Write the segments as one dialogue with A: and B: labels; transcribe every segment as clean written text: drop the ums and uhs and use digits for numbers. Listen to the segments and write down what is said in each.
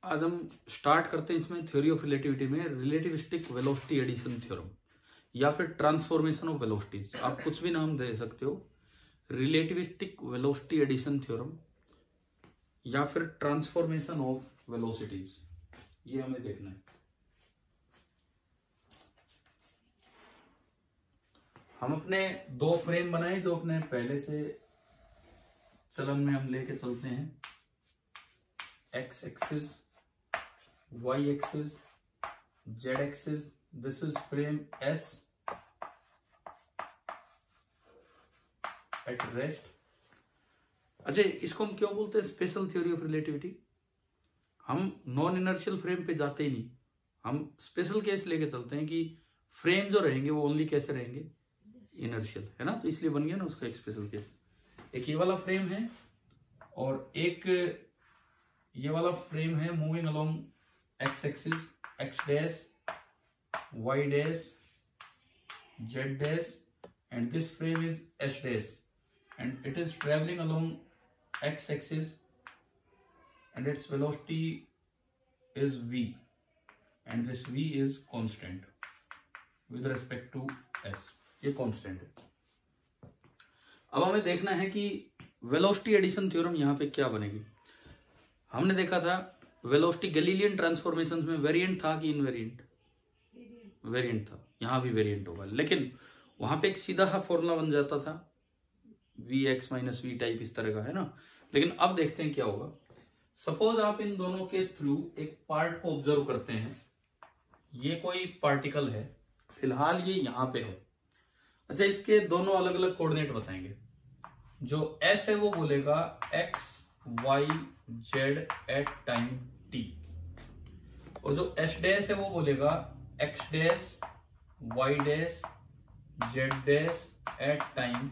A: आज हम स्टार्ट करते हैं इसमें थ्योरी ऑफ रिलेटिविटी में रिलेटिविस्टिक वेलोसिटी एडिशन थ्योरम या फिर ट्रांसफॉर्मेशन ऑफ वेलोसिटीज, आप कुछ भी नाम दे सकते हो। रिलेटिविस्टिक वेलोसिटी एडिशन थ्योरम या फिर ट्रांसफॉर्मेशन ऑफ वेलोसिटीज, ये हमें देखना है। हम अपने दो फ्रेम बनाए जो अपने पहले से चलन में हम लेके चलते हैं, x axis, y axis, z axis. This is frame S at rest. अच्छा, इसको हम क्यों बोलते हैं स्पेशल थ्योरी ऑफ रिलेटिविटी? हम नॉन इनर्शियल फ्रेम पे जाते ही नहीं, हम स्पेशल केस लेके चलते हैं कि फ्रेम जो रहेंगे वो ओनली कैसे रहेंगे, इनर्शियल, है ना। तो इसलिए बन गया ना उसका एक स्पेशल केस। एक ये वाला फ्रेम है और एक ये वाला फ्रेम है moving along x axis, x dash, y dash, z dash, and this frame is S dash and it is traveling along x axis and its velocity is v and this v is constant with respect to s, ये constant है। अब हमें देखना है कि velocity addition theorem यहाँ पे क्या बनेगी। हमने देखा था वेलोसिटी गैलीलियन ट्रांसफॉर्मेशन में वेरिएंट था कि इनवेरिएंट? वेरिएंट था, यहाँ भी वेरिएंट होगा, लेकिन वहां पे एक सीधा फॉर्मूला बन जाता था v x minus v type, इस तरह का, है ना। लेकिन अब देखते हैं क्या होगा। सपोज आप इन दोनों के थ्रू एक पार्ट को ऑब्जर्व करते हैं, ये कोई पार्टिकल है, फिलहाल ये यहां पे है। अच्छा, इसके दोनों अलग अलग कोऑर्डिनेट बताएंगे। जो एस है वो बोलेगा x y z at time t, और जो एस डैश है वो बोलेगा x dash y dash z dash at time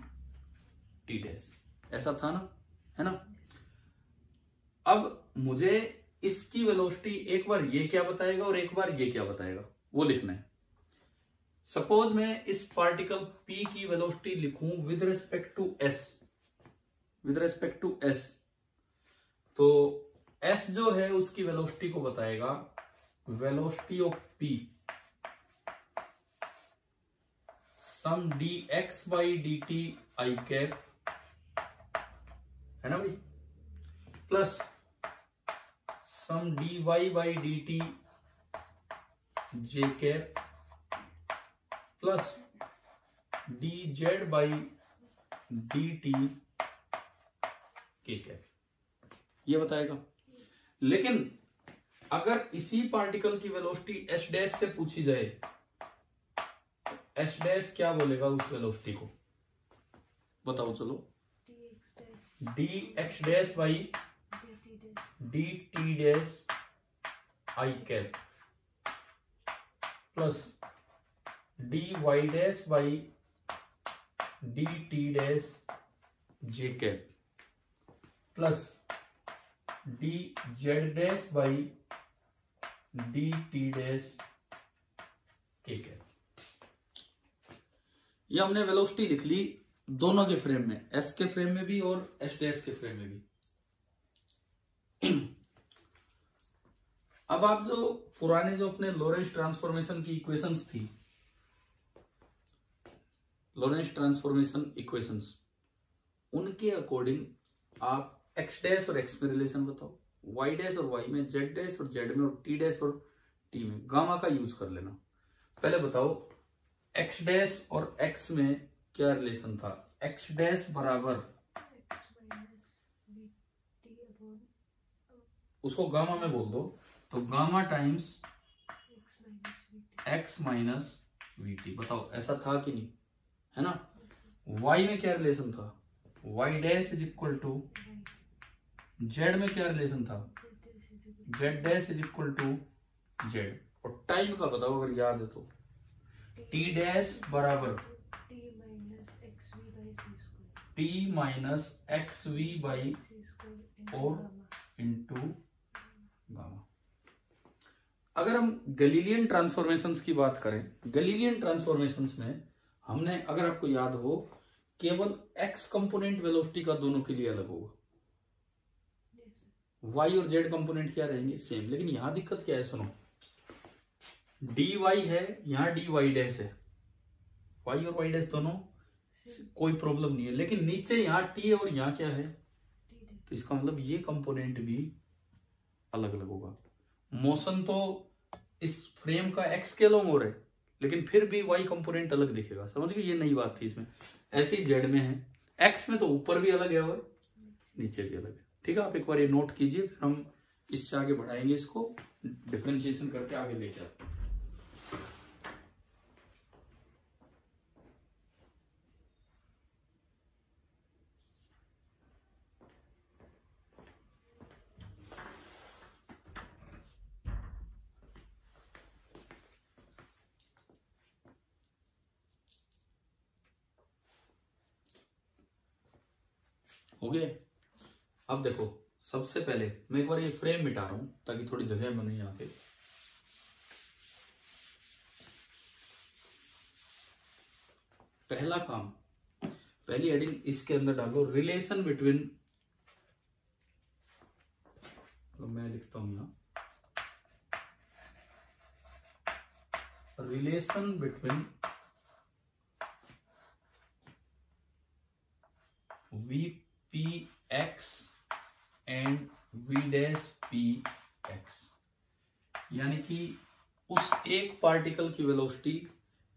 A: t dash. ऐसा था ना, है ना। अब मुझे इसकी वेलोसिटी एक बार ये क्या बताएगा और एक बार ये क्या बताएगा वो लिखना है। सपोज मैं इस पार्टिकल P की वेलोसिटी लिखूं with respect to S, with respect to S, तो S जो है उसकी वेलोसिटी को बताएगा velocity of P some dx by dt i cap, है ना भाई, plus some dy by dt j cap plus dz by dt k cap, ये बताएगा। लेकिन अगर इसी पार्टिकल की वेलोसिटी s डैश से पूछी जाए, s डैश क्या बोलेगा उस वेलोसिटी को, बताओ चलो। dx dash by dt dash I cap plus dy dash by dt dash j cap plus dz dash by dt dash k cap. ये हमने वेलोसिटी लिख ली दोनों के फ्रेम में, S के फ्रेम में भी और S डैश के फ्रेम में भी। अब आप जो पुराने जो अपने लोरेंस ट्रांसफॉर्मेशन की इक्वेशंस थी, लोरेंस ट्रांसफॉर्मेशन इक्वेशंस, उनके अकॉर्डिंग आप x डैश और x में रिलेशन बताओ, y डैश और y में, z डैश और z में, और t डैश और t में गामा का यूज कर लेना। पहले बताओ x डैश और x में क्या रिलेशन था। x डैश बराबर, उसको गामा में बोल दो, तो gamma times x minus we T. बताओ ऐसा था कि नहीं, है ना। y में क्या रिलेशन था, y dash is equal to, z में क्या रिलेशन था, z dash is equal to z, और टाइम का बताओ अगर याद है तो, t डैश बराबर t minus x v by और इंटू गामा। अगर हम गैलीलियन ट्रांसफॉर्मेशंस की बात करें, गैलीलियन ट्रांसफॉर्मेशंस में हमने, अगर आपको याद हो, केवल x कंपोनेंट वेलोसिटी का दोनों के लिए अलग होगा, वाई और जेड कंपोनेंट क्या रहेंगे, सेम। लेकिन यहां दिक्कत क्या है, सुनो, डी वाई है, यहाँ डी वाई डैश है, वाई और वाई डैश दोनों कोई प्रॉब्लम नहीं है। लेकिन नीचे यहाँ टी और यहाँ क्या है, तो इसका मतलब ये कंपोनेंट भी अलग अलग होगा। मोशन तो इस फ्रेम का एक्स के अलोंग हो रहा है, लेकिन फिर भी वाई कंपोनेंट अलग दिखेगा। समझ गए, ये नई बात थी इसमें। ऐसे ही जेड में है, एक्स में तो ऊपर भी अलग है और नीचे भी अलग है। ठीक है, आप एक बार ये नोट कीजिए, फिर हम इससे आगे बढ़ाएंगे, इसको डिफरेंशिएशन करके आगे ले जाते हैं। हो गए। अब देखो, सबसे पहले मैं एक बार ये फ्रेम मिटा रहा हूं ताकि थोड़ी जगह बने यहाँ पे। पहला काम, पहली हेडिंग इसके अंदर डालो, रिलेशन बिटवीन, तो मैं लिखता हूं यहां, relation between VPX and V'PX, यानी कि उस एक पार्टिकल की वेलोसिटी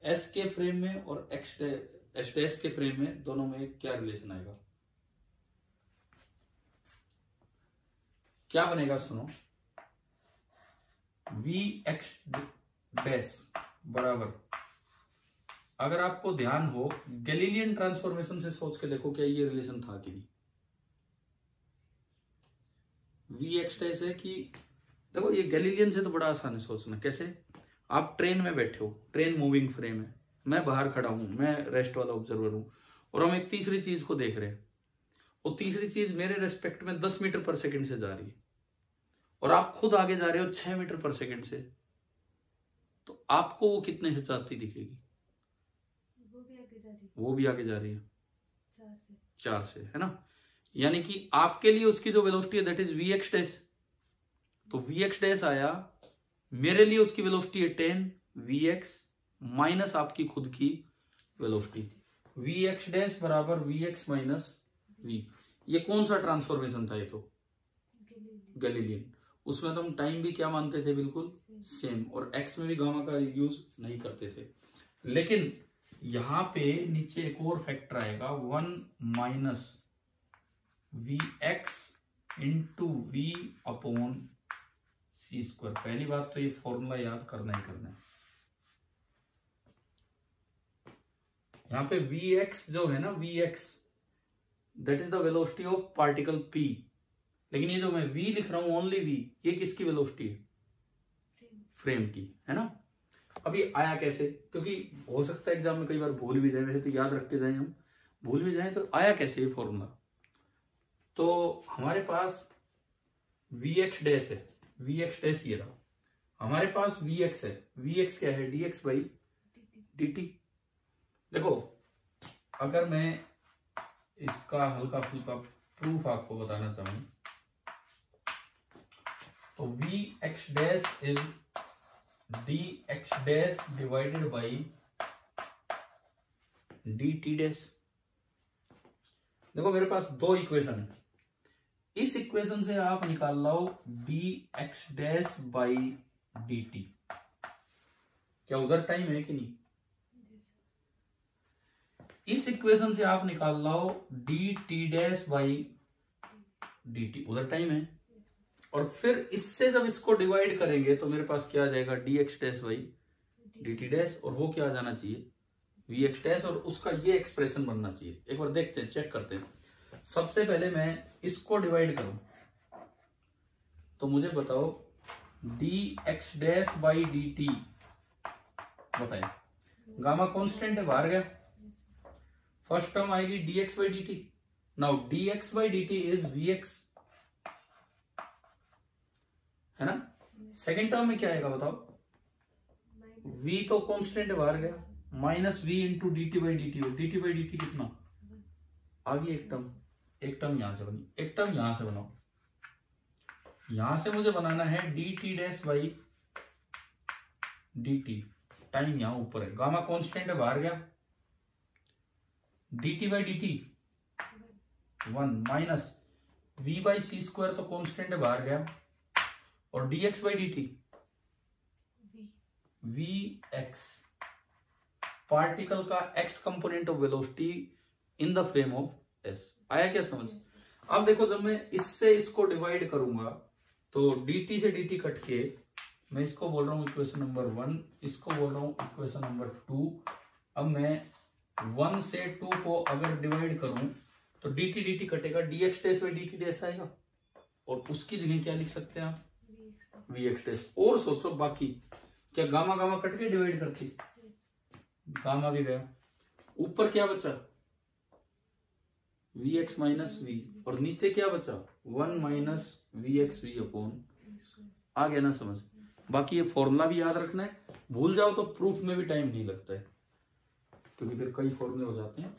A: S के फ्रेम में और S' के फ्रेम में, दोनों में क्या रिलेशन आएगा, क्या बनेगा, सुनो, Vx डैश बराबर, अगर आपको ध्यान हो गैलीलियन ट्रांसफॉर्मेशन से सोच के देखो क्या ये रिलेशन था कि नहीं। Vx डैश है कि, देखो ये गैलीलियन से तो बड़ा आसान है सोचना। कैसे, आप ट्रेन में बैठे हो, ट्रेन मूविंग फ्रेम है, मैं बाहर खड़ा हूं, मैं रेस्ट वाला ऑब्जर्वर हूं, और हम एक तीसरी चीज को देख रहे हैं, और तीसरी चीज मेरे रेस्पेक्ट में 10 मीटर पर सेकंड से जा रही है, और आप खुद आगे जा रहे हो 6 मीटर पर सेकंड से, तो आपको वो कितने से जाती दिखेगी, वो भी आगे जा रही है 4 से, है ना। यानी कि आपके लिए उसकी जो वेलोसिटी है दैट इज Vx डैश, तो Vx डैश आया, मेरे लिए उसकी वेलोसिटी है 10 Vx माइनस आपकी खुद की वेलोसिटी, Vx डैश बराबर Vx माइनस V। ये कौन सा ट्रांसफॉर्मेशन था, ये तो गैलीलियन। उसमें तो हम टाइम भी क्या मानते थे, बिल्कुल सेम, और x में भी गामा का यूज नहीं करते थे। लेकिन यहां पे नीचे एक और फैक्टर आएगा, 1 minus Vx into V upon C square. पहली बात तो ये फॉर्मूला याद करना ही करना है। यहां पे Vx जो है ना, Vx that is the velocity of particle P, लेकिन ये जो मैं V लिख रहा हूं, ओनली V, ये किसकी वेलोसिटी है, फ्रेम की, है ना। अब ये आया कैसे, क्योंकि हो सकता है एग्जाम में कई बार भूल भी जाए, वैसे तो याद रखते जाए हम, भूल भी जाए, तो आया कैसे ये फॉर्मूला। तो हमारे पास Vx डैश है, Vx डैश ये रहा, हमारे पास Vx है, Vx क्या है, dx बाई dt। देखो, अगर मैं इसका हल्का फुल्का प्रूफ आपको बताना चाहूं, तो Vx dash is dx dash divided by dt dash. देखो मेरे पास दो इक्वेशन है, इस इक्वेशन से आप निकाल लो dx डैश बाई dt। क्या उधर टाइम है कि नहीं, इस इक्वेशन से आप निकाल लो dt डैश बाई dt, उधर टाइम है, और फिर इससे जब इसको डिवाइड करेंगे तो मेरे पास क्या आ जाएगा, dx dash by dt dash, और वो क्या आ जाना चाहिए, Vx डैश, और उसका ये एक्सप्रेशन बनना चाहिए। एक बार देखते हैं, चेक करते हैं। सबसे पहले मैं इसको डिवाइड करूं, तो मुझे बताओ dx डैश बाई dt, बताइए, गामा कांस्टेंट है, बाहर गया, फर्स्ट टर्म आएगी dx by dt। Now dx by dt is Vx, है ना। सेकेंड टर्म में क्या आएगा बताओ, v तो कांस्टेंट है, बाहर गया, minus v into dt by dt कितना आ गई, एक टर्म, एक टर्म यहां से बनी, एक टर्म यहां से बनाओ, यहां से मुझे बनाना है dt dash by dt, time यहां ऊपर है, गामा कांस्टेंट है, बाहर गया, dt by dt 1 minus v by c square तो कांस्टेंट है, बाहर गया, और dx by dt vx, particle का x component of velocity in the frame of s। आया क्या समझ? अब देखो जब मैं इससे इसको डिवाइड करूंगा तो dt से dt कट के मैं इसको बोल रहा हूं इक्वेशन नंबर 1, इसको बोल रहा हूं इक्वेशन नंबर 2। अब मैं 1 से 2 को अगर डिवाइड करूं तो dt dt कटेगा, dx dash by dt dash आएगा, और उसकी जगह क्या लिख सकते हैं आप? vx dash. और सोचो बाकी क्या गामा गामा कट के डिवाइड करती, गामा भी गया, ऊपर क्या बचा? vx माइनस v, और नीचे क्या बचा? 1 माइनस vx v अपॉन, आ गया ना समझ? बाकी ये फॉर्मूला भी याद रखना है, भूल जाओ तो प्रूफ में भी टाइम नहीं लगता है, क्योंकि फिर कई फॉर्मूले हो जाते हैं।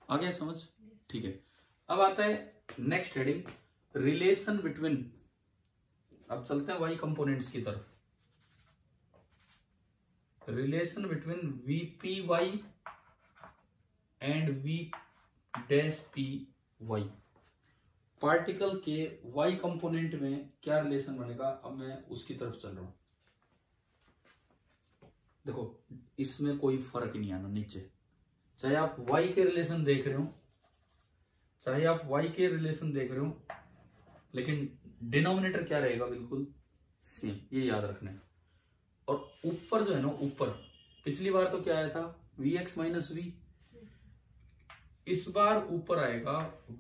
A: आ गया समझ? ठीक है, अब आता है नेक्स्ट हेडिंग, रिलेशन बिटवीन। अब चलते हैं वाई कंपोनेंट्स की तरफ। Relation between v p y and v dash p y. Particle के वाई कंपोनेंट में क्या रिलेशन बनेगा, अब मैं उसकी तरफ चल रहा हूं। देखो इसमें कोई फर्क नहीं आना, नीचे चाहे आप y के रिलेशन देख रहे हो, चाहे आप y के रिलेशन देख रहे हो, लेकिन डिनोमिनेटर क्या रहेगा? बिल्कुल सेम, ये याद रखना है। और ऊपर जो है ना, ऊपर पिछली बार तो क्या आया था? vx माइनस v, इस बार ऊपर आएगा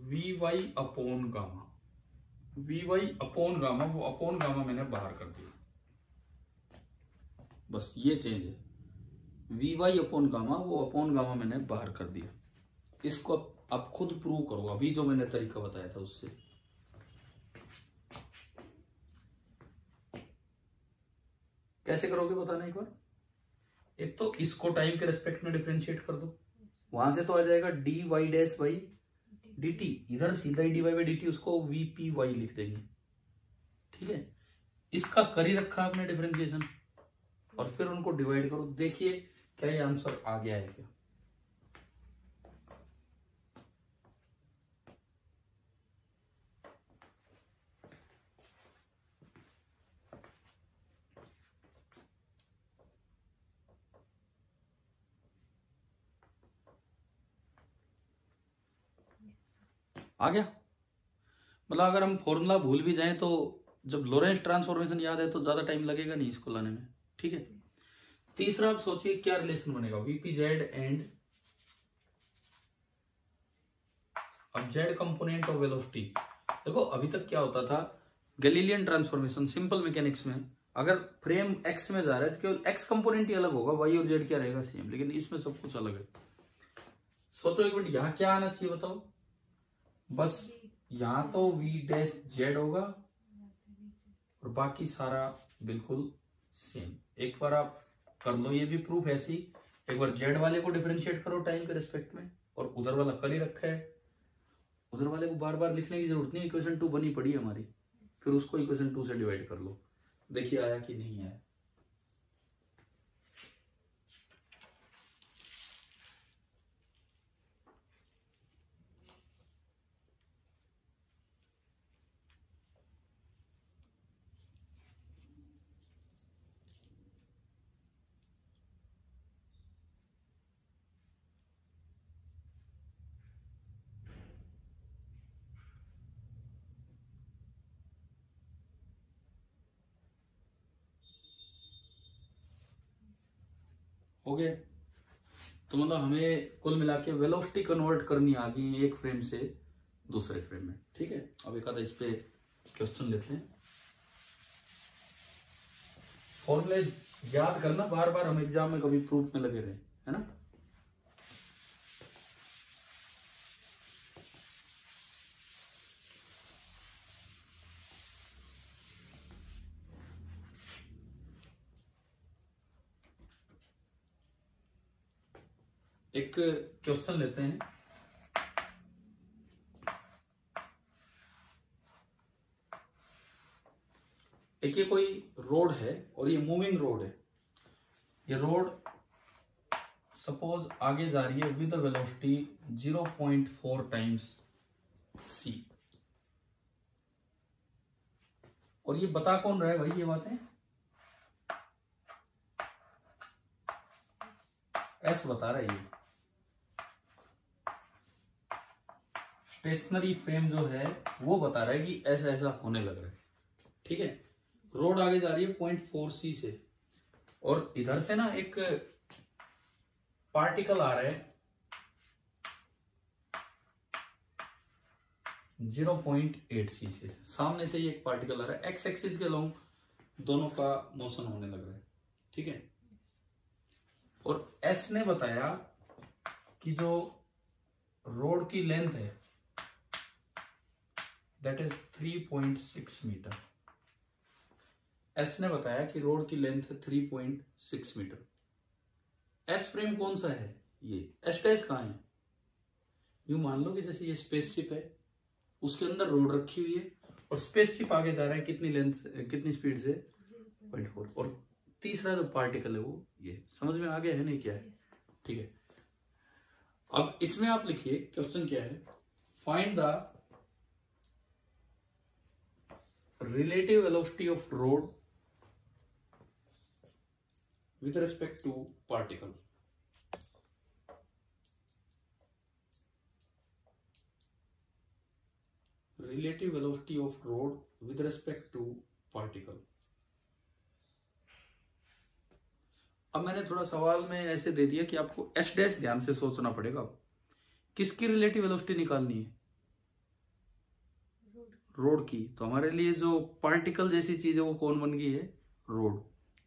A: vy upon gamma. vy upon gamma, वो अपॉन गामा मैंने बाहर कर दिया, बस ये चेंज है। vy अपॉन गामा, वो अपॉन गामा मैंने बाहर कर दिया। इसको अब खुद प्रूव करो, अभी जो मैंने तरीका बताया था उससे। कैसे करोगे बताना एक बार। एक तो इसको टाइम के रेस्पेक्ट में डिफरेंशिएट कर दो, वहां से तो आ जाएगा dy डैश बाई dt, इधर सीधा ही dy बाई dt, उसको vpy लिख देंगे, ठीक है। इसका कर ही रखा आपने डिफरेंशिएशन, और फिर उनको डिवाइड करो, देखिए क्या ये आंसर आ गया है क्या। आ गया? मतलब अगर हम फॉर्मूला भूल भी जाएं तो जब लोरेंस ट्रांसफॉर्मेशन याद है तो ज्यादा टाइम लगेगा नहीं इसको लाने में, ठीक है। तीसरा आप सोचिए क्या रिलेशन बनेगा, वीपीजेड एंड अब जेड कंपोनेंट ऑफ वेलोसिटी। देखो अभी तक क्या होता था, गैलीलियन ट्रांसफॉर्मेशन, सिंपल मैकेनिक्स में अगर फ्रेम एक्स में जा रहा है तो केवल एक्स कंपोनेंट ही अलग होगा, वाई और जेड क्या रहेगा? सेम। लेकिन इसमें सब कुछ अलग है। सोचो एक मिनट, यहां क्या आना चाहिए बताओ? बस यहां तो वी डैश जेड होगा और बाकी सारा बिल्कुल सेम। एक बार आप कर लो, ये भी प्रूफ ऐसी, एक बार जेड वाले को डिफरेंशिएट करो टाइम के रिस्पेक्ट में, और उधर वाला कर ही रखा है, उधर वाले को बार बार लिखने की जरूरत नहीं, इक्वेशन 2 बनी पड़ी है हमारी, फिर उसको इक्वेशन 2 से डिवाइड कर लो, देखिए आया कि नहीं आया। हो गया? तो मतलब हमें कुल मिला के वेलोसिटी कन्वर्ट करनी आ गई एक फ्रेम से दूसरे फ्रेम में, ठीक है। अब एक आधा इस पे क्वेश्चन लेते हैं। फॉर्मूले याद करना, बार बार हम एग्जाम में कभी प्रूफ में लगे रहे, है ना। एक क्वेश्चन लेते हैं। एक ये कोई रोड है और ये मूविंग रोड है। ये रोड सपोज आगे जा रही है विद वेलोसिटी 0.4 टाइम्स c, और ये बता कौन रहा है भाई ये बातें? एस बता रहा है। ये स्टेशनरी फ्रेम जो है वो बता रहा है कि ऐसा ऐसा होने लग रहा है। ठीक है, रोड आगे जा रही है 0.4 c से, और इधर से ना एक पार्टिकल आ रहा है 0.8 c से। सामने से ये एक पार्टिकल आ रहा है, एक्स एक्सिस के लॉन्ग दोनों का मोशन होने लग रहा है। ठीक है, और एस ने बताया कि जो रोड की लेंथ है दैट इज 3.6 मीटर। एस ने बताया कि रोड की लेंथ है 3.6 मीटर। एस फ्रेम कौन सा है? ये एस डैश कहां है? यूं मान लो कि जैसे ये स्पेसशिप है, उसके अंदर रोड रखी हुई है और स्पेसशिप आगे जा रहा है कितनी लेंथ, कितनी स्पीड से? 0.4। और तीसरा जो पार्टिकल है वो ये। समझ में आ गया है नहीं क्या है? ठीक है, अब इसमें आप लिखिए क्वेश्चन क्या है, find the relative velocity of road with respect to particle। relative velocity of road with respect to particle। अब मैंने थोड़ा सवाल में ऐसे दे दिया कि आपको एस डैश ध्यान से सोचना पड़ेगा। किसकी रिलेटिव वेलोसिटी निकालनी है? रोड की। तो हमारे लिए जो पार्टिकल जैसी चीज है वो कौन बन गई है? रोड।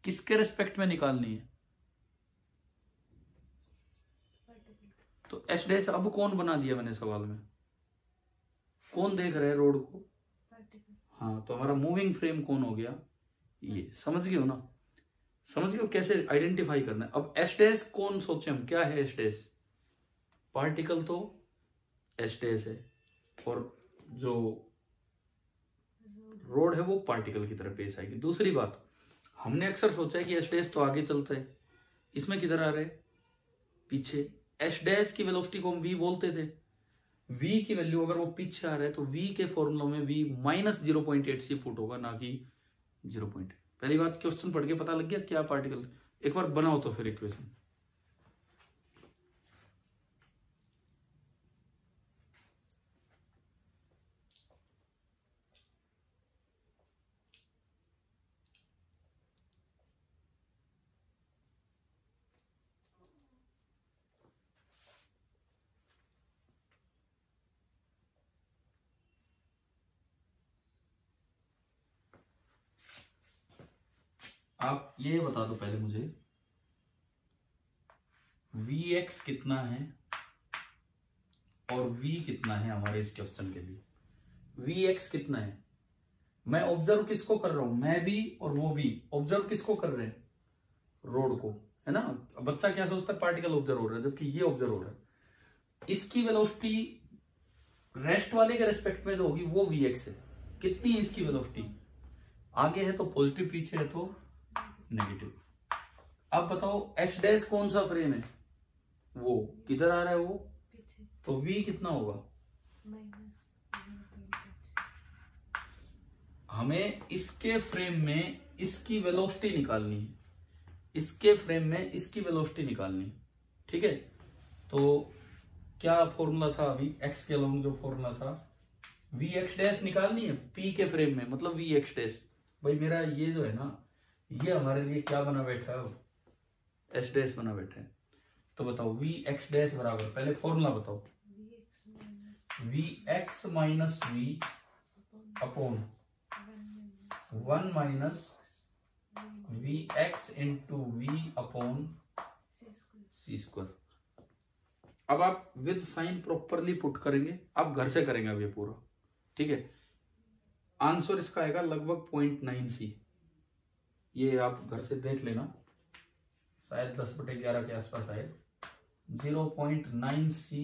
A: किसके रेस्पेक्ट में निकालनी है? तो एस डैश अब कौन बना दिया मैंने सवाल में? कौन देख रहा है रोड को? हाँ, तो हमारा मूविंग फ्रेम कौन हो गया? ये। समझ गए हो ना? समझ गए हो कैसे आइडेंटिफाई करना है? अब एस डैश कौन सोचे हम, क्या है एस डैश? पार्टिकल तो एस डैश है, और जो रोड है वो पार्टिकल की तरह पेश आएगी। दूसरी बात, हमने अक्सर सोचा है कि एस डैश तो आगे चलता है, इसमें किधर आ रहे? पीछे। एस डैश की वेलोसिटी को हम वी बोलते थे। वी की वैल्यू अगर वो पीछे आ रहा है तो वी के फॉर्मूला में वी माइनस 0.8 से पुट होगा, ना कि 0.8। पहली बात, क्वेश्चन पढ़ के पता लग गया क्या पार्टिकल? एक बार बनाओ तो फिर इक्वेशन। आप ये बता दो पहले मुझे, Vx कितना है और V कितना है हमारे इस क्वेश्चन के लिए? Vx कितना है? मैं ऑब्जर्व किसको कर रहा हूं? मैं भी और वो भी ऑब्जर्व किसको कर रहे हैं? रोड को, है ना? बच्चा क्या सोचता है? पार्टिकल ऑब्जर्व हो रहा है, जबकि ये ऑब्जर्व हो रहा है। इसकी वेलोसिटी रेस्ट वाले के रेस्पेक्ट में जो होगी वो Vx है। कितनी है इसकी वेलोसिटी? आगे है तो पॉजिटिव, पीछे है तो नेगेटिव। अब बताओ एस डैश कौन सा फ्रेम है? वो किधर आ रहा है? वो पीछे। तो V कितना होगा? हमें इसके फ्रेम में इसकी वेलोसिटी निकालनी है, इसके फ्रेम में इसकी वेलोसिटी निकालनी है। ठीक है, तो क्या फॉर्मूला था अभी? एक्स के अलोंग जो फॉर्मूला था, वी एक्स डैश निकालनी है P के फ्रेम में, मतलब वी एक्स डैश। भाई मेरा ये जो है ना, ये हमारे लिए क्या बना बैठा है? एस डैश बना बैठा है। तो बताओ वी एक्स डैश बराबर, पहले फॉर्मूला बताओ, v x minus v upon 1 minus v x into v upon c square. अब आप विद साइन प्रॉपरली पुट करेंगे, आप घर से करेंगे अब ये पूरा। ठीक है, आंसर इसका आएगा लगभग 0.9c। ये आप घर से देख लेना, शायद 10/11 के आसपास आए। 0.9 c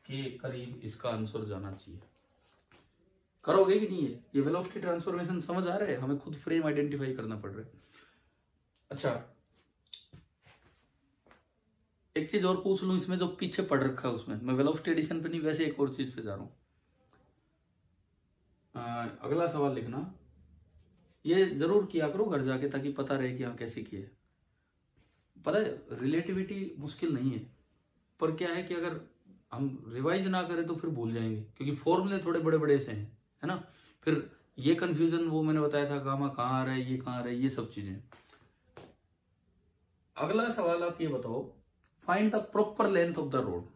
A: के करीब इसका आंसर जाना चाहिए। करोगे कि नहीं है? ये वेलोसिटी ट्रांसफॉर्मेशन समझ आ रहा है? हमें खुद फ्रेम आइडेंटिफाई करना पड़ रहा है। अच्छा, एक चीज और पूछ लूं इसमें, जो पीछे पढ़ रखा है उसमें, मैं वेलोसिटी एडिशन पे नहीं, वैसे एक और चीज पे जा रहा हूं। अगला सवाल लिखना, ये जरूर किया करो घर जाके, ताकि पता रहे कि हाँ कैसे किए। पता है रिलेटिविटी मुश्किल नहीं है, पर क्या है कि अगर हम रिवाइज ना करें तो फिर भूल जाएंगे, क्योंकि फॉर्मूले थोड़े बड़े बड़े से हैं, है ना। फिर ये कंफ्यूजन, वो मैंने बताया था गामा कहाँ आ रहा है, ये कहाँ आ रहा है, ये सब चीजें। अगला सवाल आप ये बताओ, find the proper length of the road.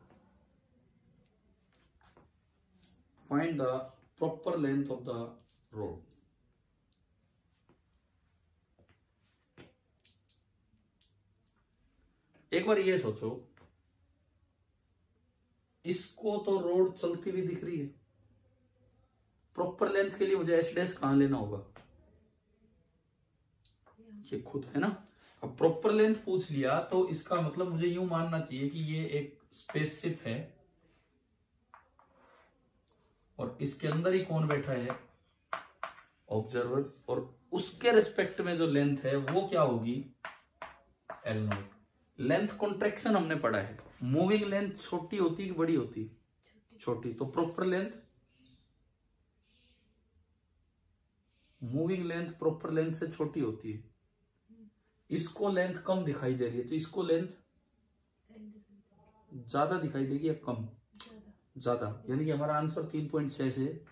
A: Find the proper length of the road. एक बार ये सोचो, इसको तो रोड चलती हुई दिख रही है, प्रॉपर लेंथ के लिए मुझे एच डैश कहां लेना होगा? ये खुद है ना। अब प्रॉपर लेंथ पूछ लिया तो इसका मतलब मुझे यूं मानना चाहिए कि ये एक स्पेसशिप है और इसके अंदर ही कौन बैठा है? ऑब्जर्वर। और उसके रिस्पेक्ट में जो लेंथ है वो क्या होगी? L not. लेंथ कॉन्ट्रैक्शन हमने पढ़ा है, मूविंग लेंथ छोटी होती कि बड़ी होती? छोटी। तो proper length, moving length proper length से छोटी होती है। इसको लेंथ कम दिखाई दे रही है, तो इसको लेंथ ज्यादा दिखाई देगी या कम? ज्यादा। यानी कि हमारा आंसर 3.6 से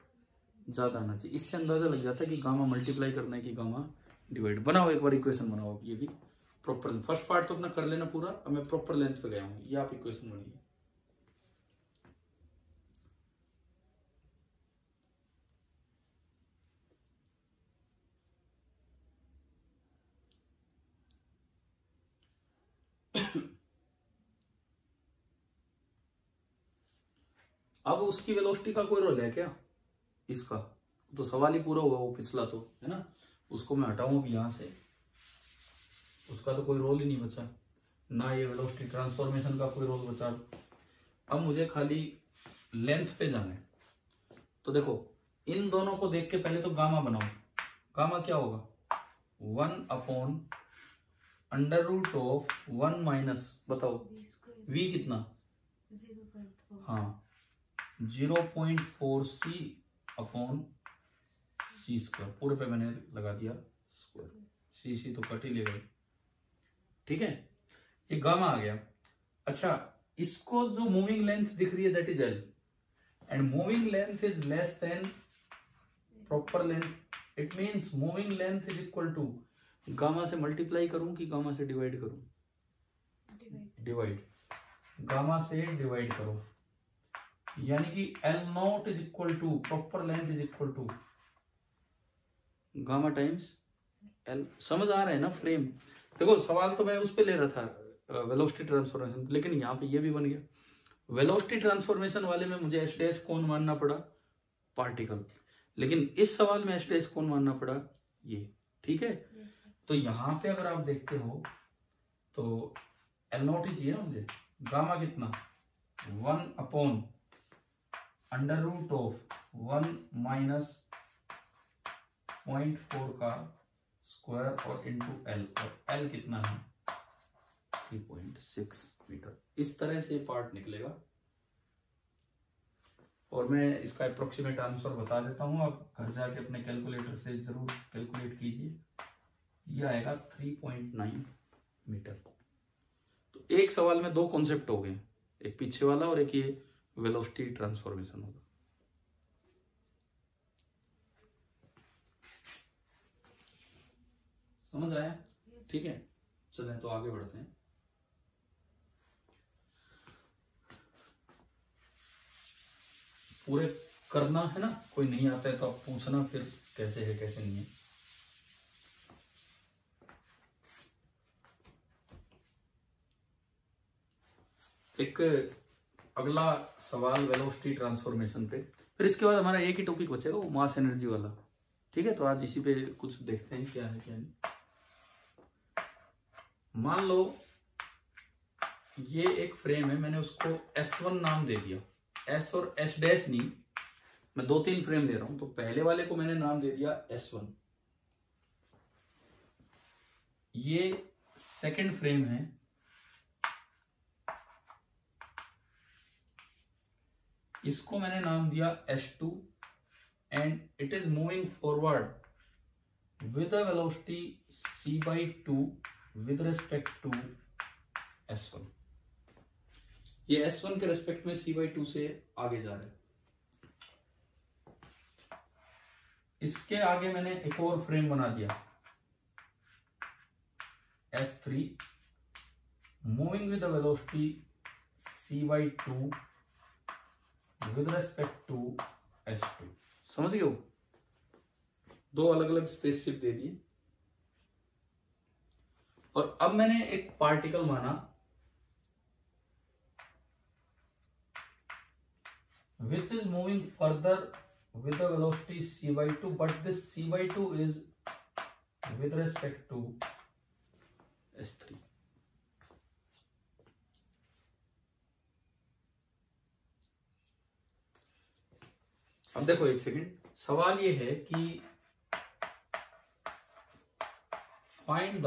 A: ज्यादा आना चाहिए। इससे अंदाजा लग जाता है कि गामा मल्टीप्लाई करना है कि गामा डिवाइड। बनाओ एक बार इक्वेशन बनाओ, ये भी प्रॉपर। फर्स्ट पार्ट तो अपना कर लेना पूरा, अब मैं प्रॉपर लेंथ पे गया हूं, ये आप इक्वेशन बनिए। अब उसकी वेलोसिटी का कोई रोल है क्या? इसका तो सवाल ही पूरा हुआ, वो पिछला तो है ना, उसको मैं हटाऊं अब यहां से, उसका तो कोई रोल ही नहीं बचा ना, ये वेलोसिटी ट्रांसफॉर्मेशन का कोई रोल बचा। अब मुझे खाली लेंथ पे जाना है। तो देखो, इन दोनों को देख के पहले तो गामा बनाओ। गामा क्या होगा? 1/√1 माइनस, बताओ v कितना? हाँ 0.4 c/c स्क्वायर। पूरे पे मैंने लगा दिया स्क्वायर, सी तो कट ही ले गए, ठीक है। ये गामा आ गया। अच्छा, इसको जो मूविंग लेंथ दिख रही है that is L, and moving length is less than proper length. It means moving length is equal to, gamma से मल्टीप्लाई करूं कि गामा से डिवाइड करूं? डिवाइड। गामा से डिवाइड करो, यानी कि L not is equal to proper length is equal to gamma times L. समझ आ रहा है ना फ्रेम? देखो सवाल तो मैं उस पे ले रहा था वेलोसिटी ट्रांसफॉर्मेशन, लेकिन यहाँ पे ये भी बन गया। वेलोसिटी ट्रांसफॉर्मेशन वाले में मुझे एच डैश कौन मानना पड़ा? पार्टिकल। लेकिन इस सवाल में एच डैश कौन मानना पड़ा? ये, ठीक है। तो यहाँ पे अगर आप देखते हो तो एल नॉट ही चाहिए ना मुझे। गामा कितना? 1/√1 माइनस 0.4 का स्क्वायर और इंटू एल, और एल कितना है? 3.6 मीटर। इस तरह से पार्ट निकलेगा और मैं इसका अप्रोक्सीमेट आंसर बता देता हूं, आप घर जाके अपने कैलकुलेटर से जरूर कैलकुलेट कीजिए। यह आएगा 3.9 मीटर। तो एक सवाल में दो कॉन्सेप्ट हो गए, एक पीछे वाला और एक ये वेलोसिटी ट्रांसफॉर्मेशन होगा। समझ आया? ठीक है, चलें तो आगे बढ़ते हैं। पूरे करना है ना, कोई नहीं आता है तो आप पूछना फिर कैसे है कैसे नहीं है। एक अगला सवाल वेलोसिटी ट्रांसफॉर्मेशन पे, फिर इसके बाद हमारा एक ही टॉपिक बचेगा, वो मास एनर्जी वाला, ठीक है। तो आज इसी पे कुछ देखते हैं क्या है क्या नहीं। मान लो ये एक फ्रेम है, मैंने उसको S1 नाम दे दिया, S और S डैश नहीं, मैं 2-3 फ्रेम ले रहा हूं, तो पहले वाले को मैंने नाम दे दिया S1। ये सेकंड फ्रेम है, इसको मैंने नाम दिया S2 and it is moving forward with a velocity c/2 with respect to S1। ये S1 के रिस्पेक्ट में c/2 से आगे जा रहा है। इसके आगे मैंने एक और फ्रेम बना दिया S3 moving with the velocity c/2 with respect to S2। समझ गए हो? 2 अलग अलग स्पेसशिप दे दिए। और अब मैंने एक पार्टिकल माना which is moving further with the velocity c/2, but this c/2 is with respect to S3। अब देखो एक सेकंड, सवाल ये है कि find the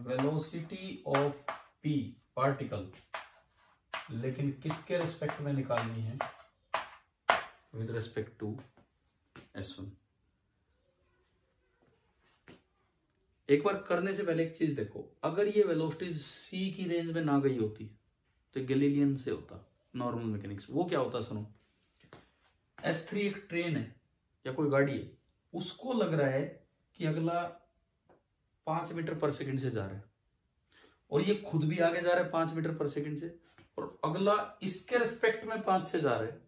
A: velocity of P particle, लेकिन किसके रिस्पेक्ट में निकालनी है? With respect to S1। एक बार करने से पहले एक चीज देखो, अगर ये वेलोसिटी C की रेंज में ना गई होती तो गैलीलियन से होता, नॉर्मल मैकेनिक्स। वो क्या होता सुनो, S3 एक ट्रेन है या कोई गाड़ी है, उसको लग रहा है कि अगला 5 मीटर पर सेकंड से जा रहा है, और ये खुद भी आगे जा रहा है 5 मीटर पर सेकंड से, और अगला इसके रिस्पेक्ट में 5 से जा रहा है,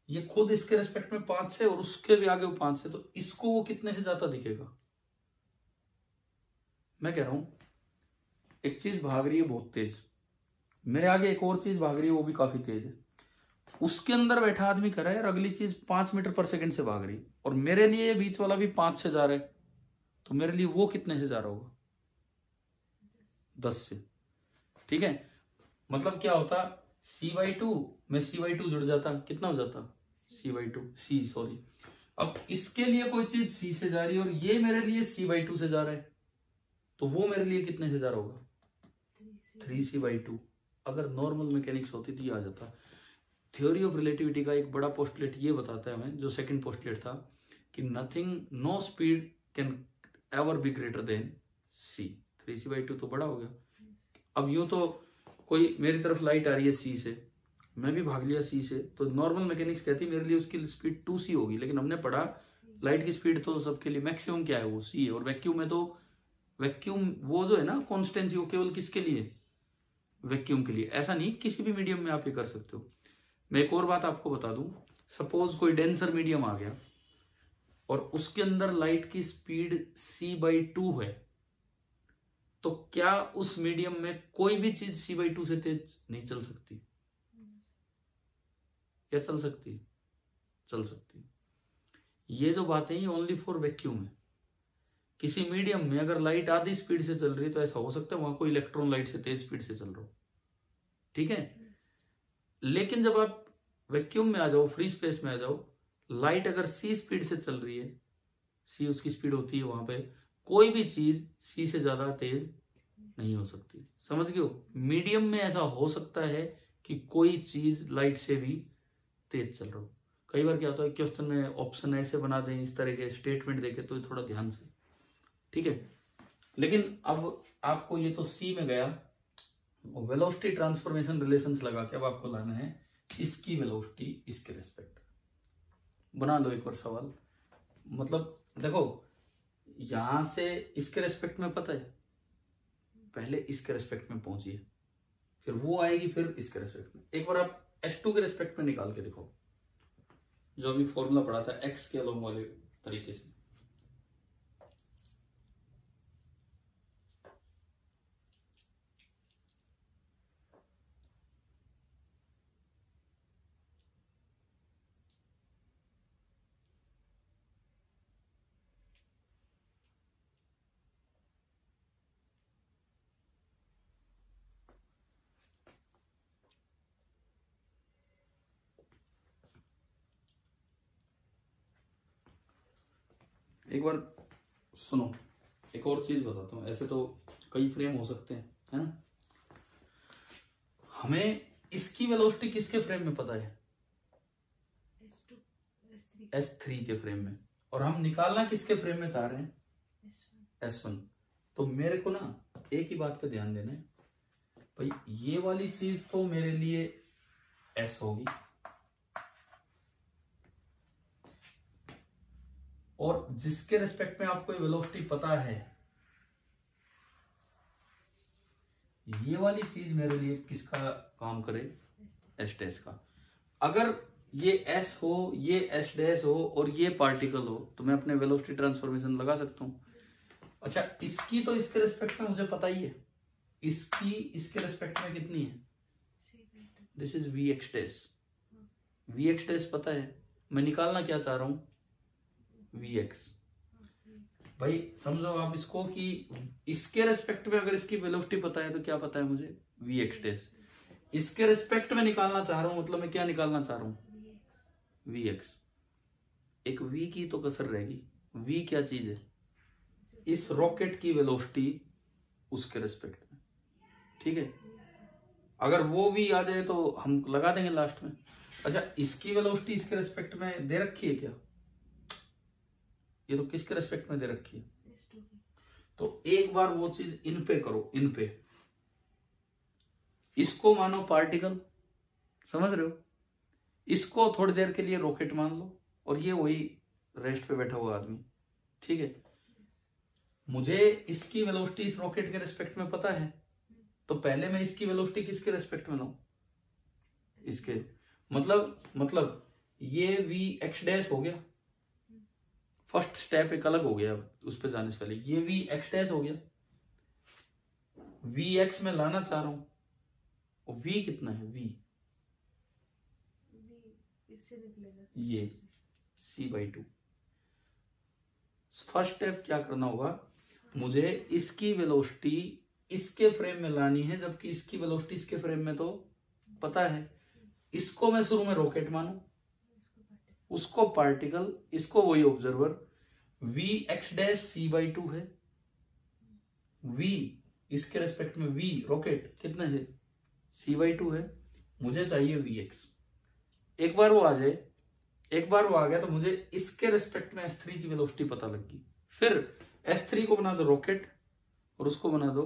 A: ये खुद इसके रिस्पेक्ट में 5 से और उसके भी आगे वो 5 से, तो इसको वो कितने से ज्यादा दिखेगा? मैं कह रहा हूं एक चीज भाग रही है बहुत तेज, मेरे आगे एक और चीज भाग रही है वो भी काफी तेज है, उसके अंदर बैठा आदमी कह रहा है यार अगली चीज 5 मीटर पर सेकंड से भाग रही है, और मेरे लिए ये बीच वाला भी 5 से जा रहा है, तो मेरे लिए वो कितने से जा रहा होगा? 10 से। ठीक है, मतलब क्या होता, c/2 में c/2 जुड़ जाता, कितना हो जाता? c/2 sorry. अब इसके लिए कोई चीज c से जा रही है और ये मेरे लिए c/2 से जा रहा है, तो वो मेरे लिए कितने से जा रहा होगा? 3c/2। अगर नॉर्मल मैकेनिक्स होती तो ये आ जाता। थ्योरी ऑफ रिलेटिविटी का एक बड़ा पोस्टुलेट ये बताता है हमें, जो सेकंड पोस्टुलेट था, कि nothing, no speed can ever be greater than c। 3c/2 तो बड़ा हो गया। अब यूं तो कोई मेरी तरफ लाइट आ रही है c से, मैं भी भाग लिया c से, तो नॉर्मल मैकेनिक्स कहती है मेरे लिए उसकी स्पीड 2c होगी, लेकिन हमने पढ़ा लाइट की स्पीड तो सबके लिए मैक्सिमम क्या है, वो c है। और वैक्यूम में तो वैक्यूम वो जो है ना कॉन्स्टेंसी, वो केवल किसके लिए? वैक्यूम के लिए। ऐसा नहीं किसी भी मीडियम में आप ये कर सकते हो। मैं एक और बात आपको बता दूं, सपोज कोई डेंसर मीडियम आ गया और उसके अंदर लाइट की स्पीड c/2 है, तो क्या उस मीडियम में कोई भी चीज c/2 से तेज नहीं चल सकती? क्या चल सकती? चल सकती। ये जो बातें ये ओनली फॉर वैक्यूम है। किसी मीडियम में अगर लाइट आधी स्पीड से चल रही है तो ऐसा हो सकता है वहां कोई इलेक्ट्रॉन लाइट से तेज स्पीड से चल रहा हो, ठीक है। लेकिन जब आप वैक्यूम में आ जाओ, फ्री स्पेस में आ जाओ, लाइट अगर c स्पीड से चल रही है, c उसकी स्पीड होती है, वहां पे कोई भी चीज c से ज्यादा तेज नहीं हो सकती। समझ गए हो? मीडियम में ऐसा हो सकता है कि कोई चीज लाइट से भी तेज चल रहा हो। कई बार क्या होता है क्वेश्चन में ऑप्शन ऐसे बना दें, इस तरह के स्टेटमेंट देखे, तो थोड़ा ध्यान से, ठीक है। लेकिन अब आपको ये तो c में गया, वेलोसिटी ट्रांसफॉर्मेशन रिलेशंस लगा के अब आपको लाना है इसकी वेलोसिटी इसके रिस्पेक्ट। बना लो एक और सवाल। मतलब देखो यहां से इसके रिस्पेक्ट में पता है, पहले इसके रिस्पेक्ट में पहुंचिए, फिर वो आएगी, फिर इसके रिस्पेक्ट में। एक बार आप S2 के रिस्पेक्ट में निकाल के देखो, जो अभी फॉर्मूला पढ़ा था x के अलोंग वाले तरीके से। एक बार सुनो, एक और चीज बताता हूँ। ऐसे तो कई फ्रेम हो सकते हैं, है ना। हमें इसकी वेलोसिटी किसके फ्रेम में पता है? S3 के फ्रेम में। और हम निकालना किसके फ्रेम में चाह रहे हैं? S1। तो मेरे को ना एक ही बात पे ध्यान देना है भाई, ये वाली चीज तो मेरे लिए S होगी, और जिसके रिस्पेक्ट में आपको वेलोसिटी पता है, ये वाली चीज मेरे लिए किसका काम करे? S डैश का। अगर ये S हो, ये S डैश हो और ये पार्टिकल हो, तो मैं अपने वेलोसिटी ट्रांसफॉर्मेशन लगा सकता हूं। अच्छा, इसकी तो इसके रिस्पेक्ट में मुझे पता ही है, इसकी इसके रिस्पेक्ट में कितनी है? This is Vx dash. Vx dash पता है, मैं निकालना क्या चाह रहा हूं? Vx। भाई समझो आप इसको कि इसके रेस्पेक्ट में अगर इसकी वेलोसिटी पता है तो क्या पता है मुझे? Vx dash. इसके रेस्पेक्ट में निकालना चाह रहा हूं, मतलब मैं क्या निकालना चाह रहा हूं? Vx। एक V की तो कसर रहेगी। V क्या चीज है? इस रॉकेट की वेलोसिटी उसके रेस्पेक्ट में, ठीक है। अगर वो V आ जाए तो हम लगा देंगे लास्ट में। अच्छा, इसकी वेलोसिटी इसके रेस्पेक्ट में दे रखी है क्या? ये तो किसके रेस्पेक्ट में दे रखी है? तो एक बार वो चीज इन पे करो, इन पे। इसको मानो पार्टिकल, समझ रहे हो? इसको थोड़ी देर के लिए रॉकेट मान लो, और ये वही रेस्ट पे बैठा हुआ आदमी, ठीक है। मुझे इसकी वेलोसिटी इस रॉकेट के रेस्पेक्ट में पता है, तो पहले मैं इसकी वेलोसिटी किसके रेस्पेक्ट में लाऊं? इसके। मतलब ये Vx डैश हो गया, फर्स्ट स्टेप एक अलग हो गया। उस पे जाने से पहले ये Vx डैश हो गया, Vx में लाना चाह रहा हूं, और V कितना है? V
B: इससे निकलेगा
A: ये C/2। फर्स्ट स्टेप क्या करना होगा? मुझे इसकी वेलोसिटी इसके फ्रेम में लानी है, जबकि इसकी वेलोसिटी इसके फ्रेम में तो पता है। इसको मैं शुरू में रॉकेट मानू, उसको पार्टिकल, इसको वही ऑब्जर्वर। Vx डैश C/2 है, V इसके रेस्पेक्ट में V रॉकेट कितना है? C/2 है। मुझे चाहिए Vx। एक बार वो आ जाए, एक बार वो आ गया तो मुझे इसके रेस्पेक्ट में S3 की वेलोसिटी पता लगी। फिर S3 को बना दो रॉकेट और उसको बना दो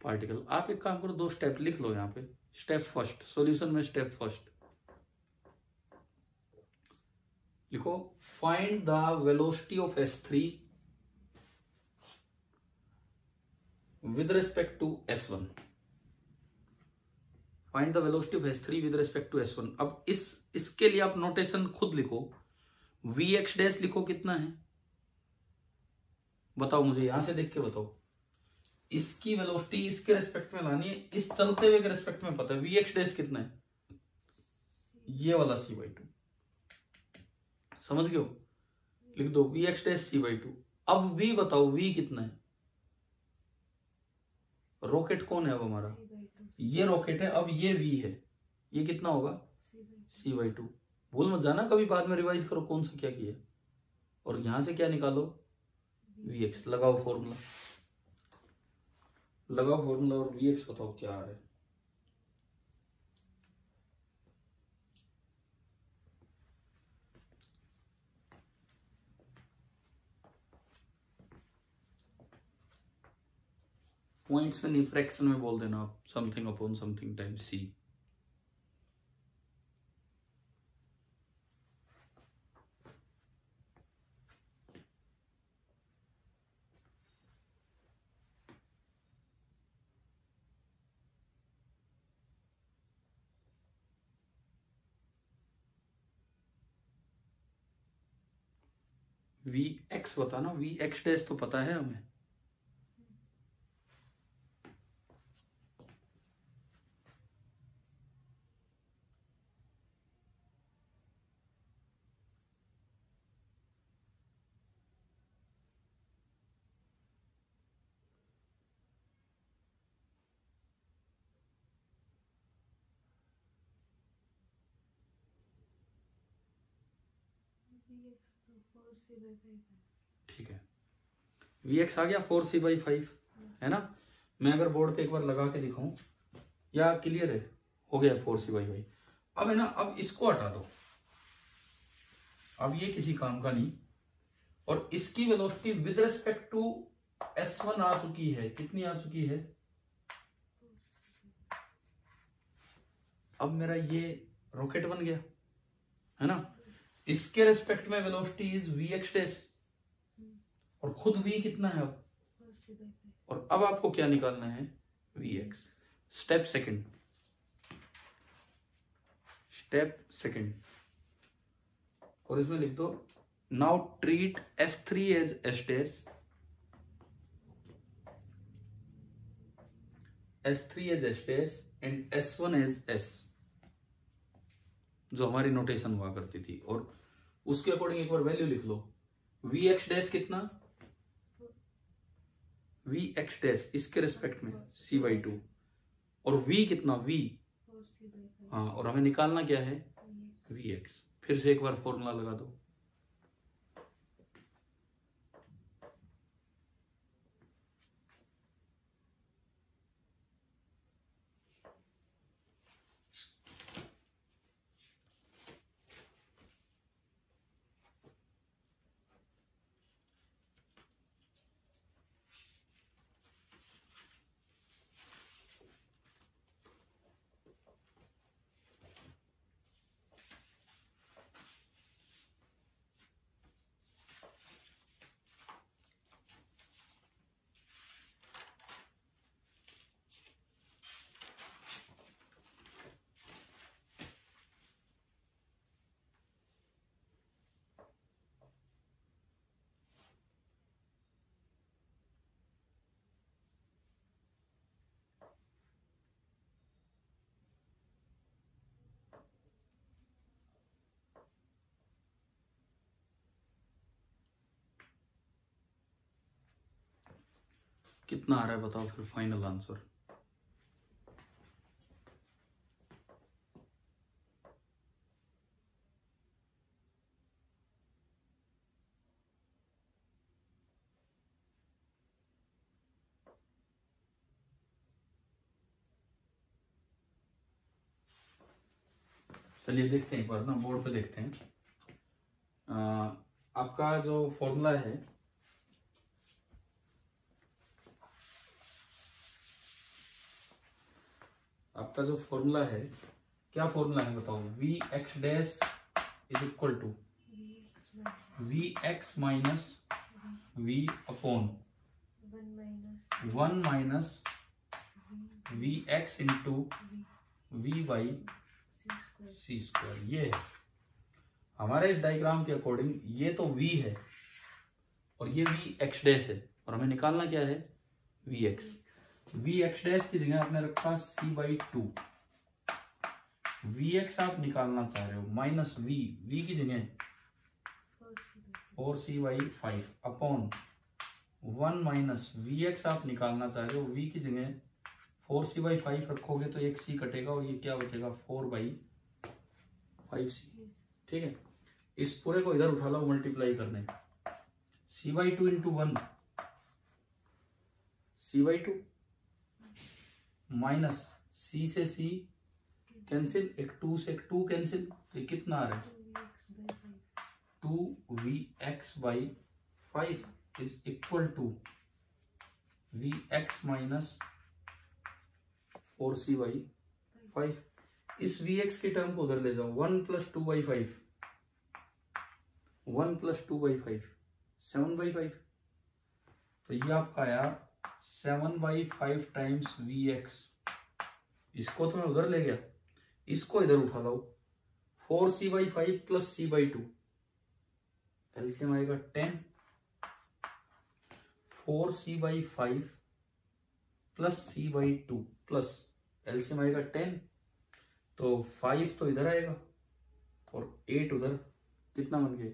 A: पार्टिकल। आप एक काम करो, 2 स्टेप लिख लो यहाँ पे। स्टेप फर्स्ट, सॉल्यूशन में स्टेप फर्स्ट लिखो, find the velocity of S3 with respect to S1। Find the velocity of S3 with respect to S1। अब इसके लिए आप नोटेशन खुद लिखो। Vx डैश लिखो, कितना है बताओ मुझे, यहां से देख के बताओ। इसकी वेलोसिटी इसके रेस्पेक्ट में लानी है, इस चलते हुए के रेस्पेक्ट में पता है। Vx डैश कितना है? ये वाला C/2, समझ गए हो? लिख दो Vx डैश C/2। अब V बताओ, V कितना है? रॉकेट कौन है अब हमारा? ये रॉकेट है। अब ये V है, ये कितना होगा? C/2। भूल मत जाना, कभी बाद में रिवाइज करो कौन सा क्या किया। और यहां से क्या निकालो? Vx। लगाओ फॉर्मूला, लगाओ फॉर्मूला, और Vx बताओ क्या आ रहा है। पॉइंट्स में नहीं, फ्रैक्शन में बोल देना आप, something upon something times C। Vx बताना, Vx डैश तो पता है हमें।
B: Vx तो 4C/5 है।
A: ठीक है, वी एक्स आ गया 4c/5 है ना। मैं अगर बोर्ड पे एक बार लगा के दिखाऊं, या क्लियर है, हो गया 4c/5। अब है ना, अब इसको हटा दो, अब ये किसी काम का नहीं, और इसकी velocity with respect to s1 आ चुकी है, कितनी आ चुकी है, अब मेरा ये रॉकेट बन गया है ना। इसके रिस्पेक्ट में वेलोसिटी इज vx डैश, और खुद v कितना है अब, और अब आपको क्या निकालना है, vx। स्टेप सेकंड, और इसमें लिख दो, now treat s3 as s dash, s3 as s dash and s1 as s, जो हमारी नोटेशन हुआ करती थी। और उसके अकॉर्डिंग एक बार वैल्यू लिख लो, vx डैश कितना, vx डैश इसके रिस्पेक्ट में c/2, और v कितना, v, हाँ, और हमें निकालना क्या है, vx। फिर से एक बार फॉर्मूला लगा दो, कितना आ रहा है बताओ फिर फाइनल आंसर। चलिए देखते हैं एक बार ना, बोर्ड पे देखते हैं। आपका जो फॉर्मूला है, आपका जो फॉर्मूला है, क्या फॉर्मूला है बताओ, v x dash is equal to v x minus v upon 1 minus v x into v by c square. ये है हमारे इस डायग्राम के अकॉर्डिंग, ये तो v है और ये वी एक्स डैश है, और हमें निकालना क्या है, v x. V x dash की जगह आपने रखा c/2, वी एक्स आप निकालना चाह रहे हो, माइनस v की जगह 4c/5 upon 1 minus v x आप निकालना चाह रहे हो, v की जगह 4c/5 रखोगे तो एक c कटेगा और ये क्या बचेगा, 4/5c। ठीक है, इस पूरे को इधर उठा लो मल्टीप्लाई करने, c/2 into 1 c/2 minus c से c कैंसिल, एक 2 से एक 2 कैंसिल, तो ये कितना आ रहा है, 2vx/5 is equal to vx minus 4c/5। इस vx के टर्म को उधर ले जाओ, 1 + 2/5, 1 + 2/5 7/5, तो ये आपका आया 7/5 टाइम्स vx। इसको तो मैं उधर ले गया, इसको इधर उठा लो, 4c/5 प्लस c/2, एलसीएम आएगा 10, 4c/5 plus c/2 plus LCM आएगा 10, तो 5 तो इधर आएगा और 8 उधर, कितना बन गए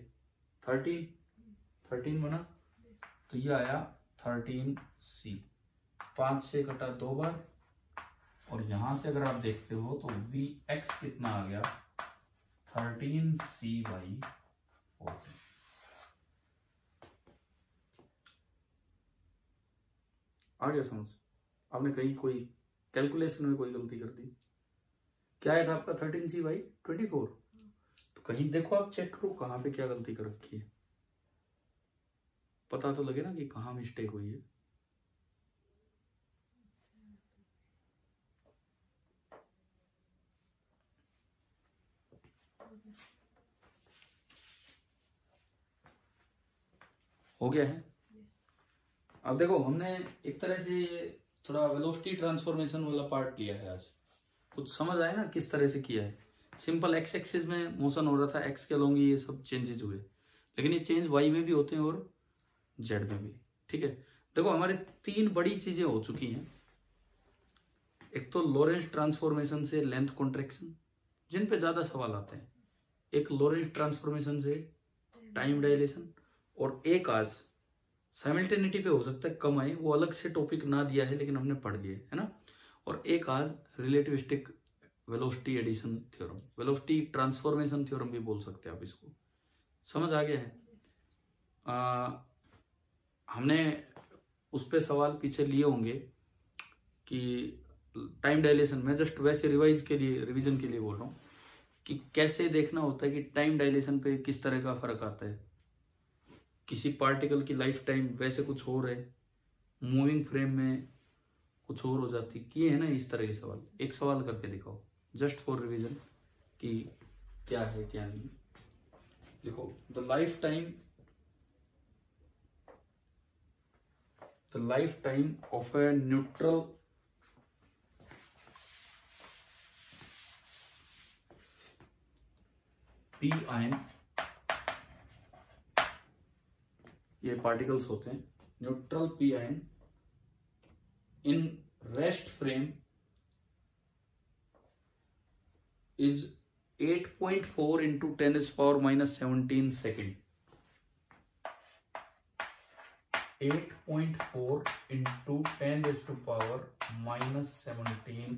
A: 13 बना, तो ये आया 13c। 5 से कटा 2 बार, और यहां से अगर आप देखते हो तो vx कितना आ गया, 13c/14। आ गया समझ? आपने कहीं कोई कैलकुलेशन में कोई गलती कर दी? क्या है था आपका 13c/24? तो कहीं देखो, आप चेक करो कहाँ पे क्या गलती कर रखी है, पता तो लगे ना कि कहाँ मिस्टेक हुई है। हो गया है? अब देखो, हमने एक तरह से थोड़ा वेलोसिटी ट्रांसफॉर्मेशन वाला पार्ट लिया है आज। कुछ समझ आया ना किस तरह से किया है? सिंपल एक्स एक्सिस में मोशन हो रहा था, एक्स के अलोंग ये सब चेंजेस हुए, लेकिन ये चेंज वाई में भी होते हैं और जेड में भी। ठीक है, देखो हमारे 3 बड़ी चीजें हो चुकी हैं। एक तो लॉरेंस ट्रांसफॉर्मेशन से लेंथ कॉन्ट्रैक्शन, जिन पे ज्यादा सवाल आते हैं। एक लॉरेंस ट्रांसफॉर्मेशन से टाइम डायलेशन, और एक आज साइमल्टेनिटी पे हो सकता है कम आए, वो अलग से टॉपिक ना दिया है लेकिन हमने पढ़ लिए है ना। और एक आज relativistic velocity addition theorem, velocity transformation theorem भी बोल सकते हैं आप इसको। समझ आ गया है? हमने उस पे सवाल पीछे लिए होंगे कि टाइम डायलेशन, मैं जस्ट वैसे रिवीजन के लिए बोल रहा हूँ कि कैसे देखना होता है कि टाइम डायलेशन पे किस तरह का फर्क आता है। किसी पार्टिकल की लाइफ टाइम वैसे कुछ और है, मूविंग फ्रेम में कुछ और हो जाती, किए है ना इस तरह के सवाल। एक सवाल करके दिखाओ जस्ट फॉर रिवीजन कि क्या है क्या नहीं। देखो, the life time of a neutral P ion, ये पार्टिकल्स होते हैं, neutral P ion in rest frame is 8.4 into 10⁻⁻17 second. 8.4 into 10⁻⁻17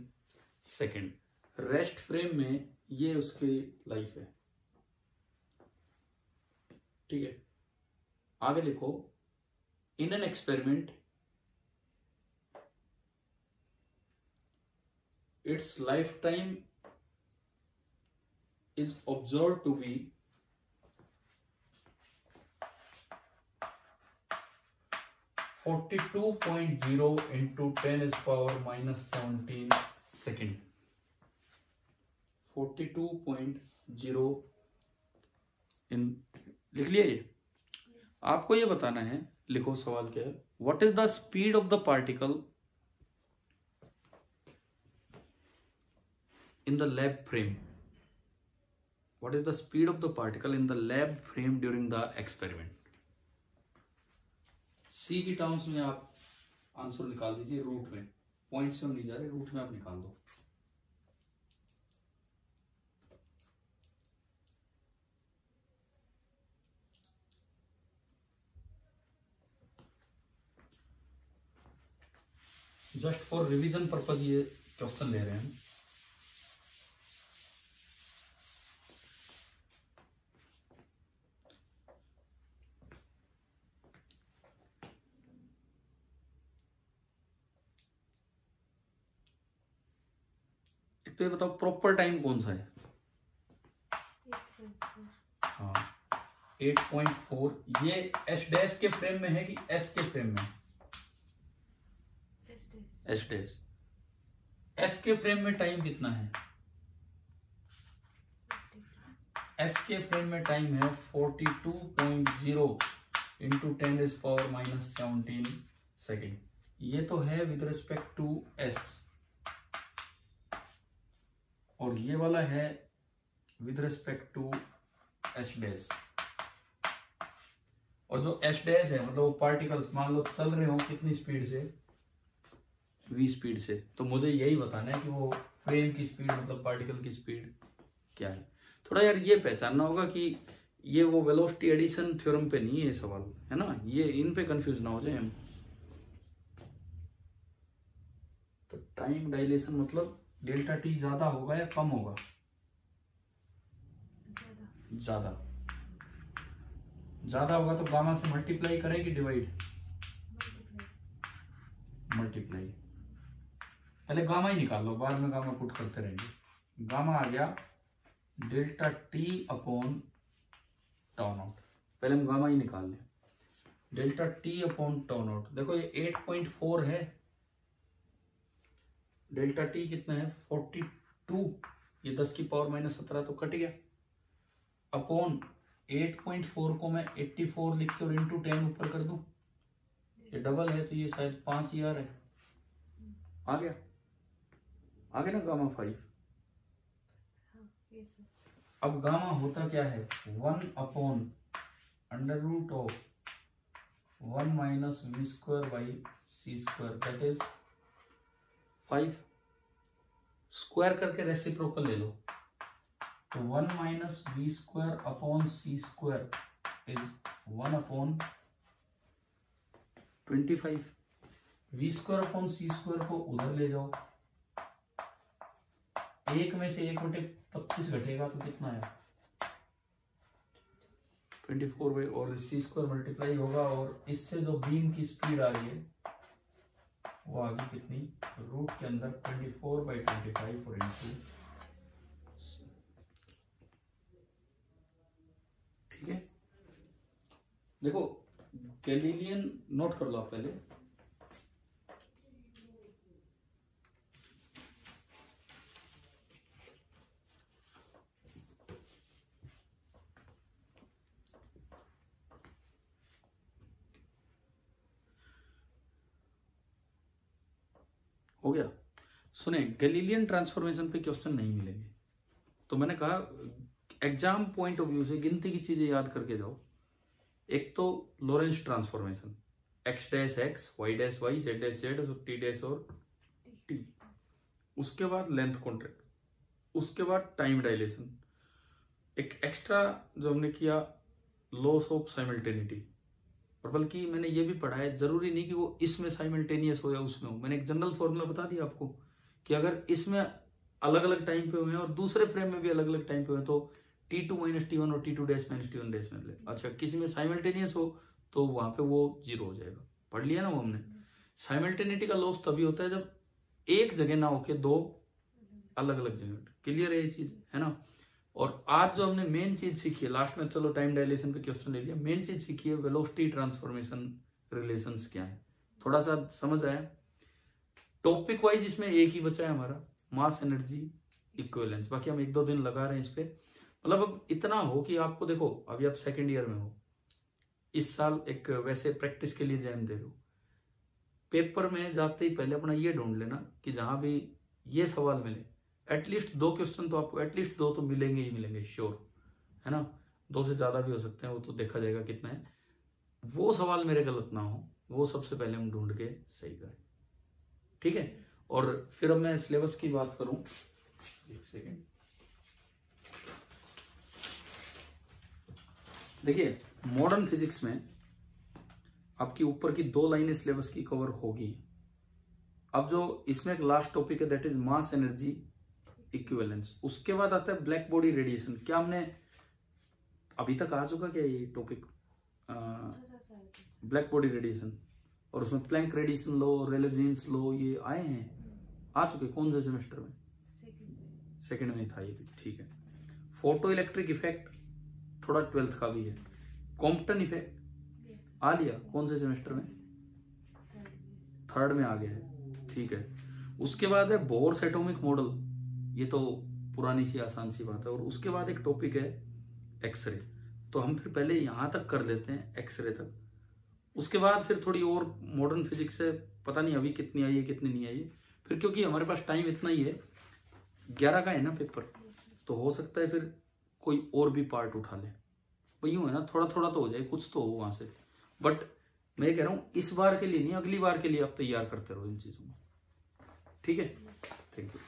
A: second. Rest frame में ये उसकी लाइफ है। ठीक है, आगे लिखो, in an experiment it's life time is observed to be 42.0 into 10⁻⁻17 second। 42.0 इन लिख लिया ये। आपको ये बताना है, लिखो सवाल क्या है, what is the speed of the particle in the lab frame. What is the speed of the particle in the lab frame during the experiment? C की टर्म्स में आप आंसर निकाल दीजिए, रूट में, पॉइंट से हम नहीं जा रहे, रूट में आप निकाल दो। जस्ट फॉर रिवीजन पर्पज ये क्वेश्चन ले रहे हैं। तो ये बताओ प्रॉपर टाइम कौन सा है? हाँ, 8.4। ये एस डैश के फ्रेम में है कि एस के फ्रेम में? S dash. एस के फ्रेम में टाइम कितना है? एस के फ्रेम में टाइम है 42.0 इंटू 10⁻⁻17 सेकेंड। ये तो है विद रिस्पेक्ट टू एस, और ये वाला है with respect to h dash. और जो एच डैश है मतलब वो पार्टिकल्स मान लो चल रहे हो कितनी स्पीड से, v स्पीड से, तो मुझे यही बताना है कि वो फ्रेम की स्पीड मतलब पार्टिकल की स्पीड क्या है। थोड़ा यार ये पहचानना होगा कि ये वो वेलोसिटी एडिशन थ्योरम पे नहीं है ये सवाल, है ना, ये इन पे कंफ्यूज ना हो जाए हम। तो टाइम डायलेशन मतलब डेल्टा टी ज्यादा होगा या कम होगा? ज्यादा। ज्यादा होगा तो गामा से मल्टीप्लाई करें कि डिवाइड? मल्टीप्लाई, पहले गामा ही निकाल लो, बाद में गामा पुट करते रहेंगे। गामा आ गया delta T upon tau not, पहले हम गामा ही निकाल लें। Delta T upon tau not, देखो ये 8.4 है, डेल्टा टी कितना है 42, ये 10 की पावर माइनस 17 तो कट गया, अपॉन 8.4 को मैं 84 लिख के और इंटू 10 ऊपर कर दूं, ये डबल है तो ये शायद 5 ही आ रहा है, आ गया ना गामा 5। अब गामा होता क्या है 1 upon under root of 1 minus v square by c square, that is 5, square करके रेसिप्रोकल ले लो, तो 1 minus v square upon c square is 1 upon 25, v square upon c square को उधर ले जाओ, एक में से 1/25 घटेगा तो कितना है 24 और सी स्क्वायर मल्टीप्लाई होगा, और इससे जो बीम की स्पीड आ रही है वो आ गई कितनी, रूट के अंदर 24/25 और इंटू, ठीक है। देखो गैलीलियन नोट कर लो आप पहले, हो गया। सुने गैलीलियन ट्रांसफॉर्मेशन पे क्वेश्चन नहीं मिलेंगे, तो मैंने कहा एग्जाम पॉइंट ऑफ व्यू से गिनती की चीजें याद करके जाओ। एक तो Lorentz transformation, x dash x, y dash y, z dash z और टी डैश और टी, उसके बाद लेंथ कॉन्ट्रैक्ट, उसके बाद टाइम डायलेशन, एक एक्स्ट्रा जो हमने किया लॉस ऑफ साइमल्टेनिटी, और बल्कि मैंने ये भी पढ़ा है जरूरी नहीं कि वो इसमें साइमल्टेनियस हो या उसमें हो, मैंने एक जनरल फॉर्मूला बता दिया आपको कि अगर इसमें अलग अलग टाइम पे हुए हैं और दूसरे फ्रेम में भी अलग अलग टाइम पे हुए तो T2 माइनस T1 और T2 dash minus T1 dash में ले, अच्छा किसी में साइमल्टेनियस हो तो वहां पे वो 0 हो जाएगा, पढ़ लिया ना वो हमने। साइमल्टेनिटी का लॉस तभी होता है जब एक जगह ना होके दो अलग अलग जगह, क्लियर है ये चीज, है ना। और आज जो हमने मेन चीज सीखी है, लास्ट में चलो टाइम डायलेशन पे क्वेश्चन ले लिया, मेन चीज सीखी है वेलोसिटी ट्रांसफॉर्मेशन रिलेशंस क्या है, थोड़ा सा समझ आया। टॉपिक वाइज इसमें एक ही बचा है हमारा मास एनर्जी इक्विवेलेंस, बाकी हम 1-2 दिन लगा रहे हैं इस पे, मतलब अब इतना हो कि आपको देखो अभी आप सेकेंड ईयर में हो, इस साल एक वैसे प्रैक्टिस के लिए एग्जाम दे रहे हो, पेपर में जाते ही पहले अपना ये ढूंढ लेना कि जहां भी ये सवाल मिले एटलीस्ट 2 क्वेश्चन तो आपको, एटलीस्ट 2 तो मिलेंगे ही मिलेंगे श्योर, है ना, 2 से ज्यादा भी हो सकते हैं, वो तो देखा जाएगा कितना है, वो सवाल मेरे गलत ना हो, वो सबसे पहले हम ढूंढ के सही करें, ठीक है। और फिर अब मैं सिलेबस की बात करूं, एक सेकेंड, देखिए मॉडर्न फिजिक्स में आपकी ऊपर की 2 लाइनें सिलेबस की कवर होगी। अब जो इसमें एक लास्ट टॉपिक है that is mass energy equivalence, उसके बाद आता है ब्लैक बॉडी रेडिएशन। क्या हमने अभी तक आ चुका क्या ये टॉपिक ब्लैक बॉडी रेडिएशन, और उसमें प्लैंक रेडिएशन लो, रेले-जीन्स लो, ये आए हैं, आ चुके कौन से सेमेस्टर में, सेकंड में था ये भी, ठीक है। फोटो इलेक्ट्रिक इफेक्ट थोड़ा 12th का भी है, कॉम्पटन इफेक्ट आ लिया कौन से सेमेस्टर में, 3rd में आ गया है, ठीक है। उसके बाद है बोर्स एटॉमिक मॉडल, ये तो पुरानी सी आसान सी बात है, और उसके बाद एक टॉपिक है एक्सरे, तो हम फिर पहले यहां तक कर लेते हैं एक्सरे तक, उसके बाद फिर थोड़ी और मॉडर्न फिजिक्स से पता नहीं अभी कितनी आई है कितनी नहीं आई है, फिर क्योंकि हमारे पास टाइम इतना ही है, 11 का है ना पेपर, तो हो सकता है फिर कोई और भी पार्ट उठा ले, वो यूं है ना, थोड़ा थोड़ा तो हो जाए, कुछ तो हो वहां से, बट मैं कह रहा हूं इस बार के लिए नहीं, अगली बार के लिए आप तैयार करते रहो इन चीजों को, ठीक है। Thank you.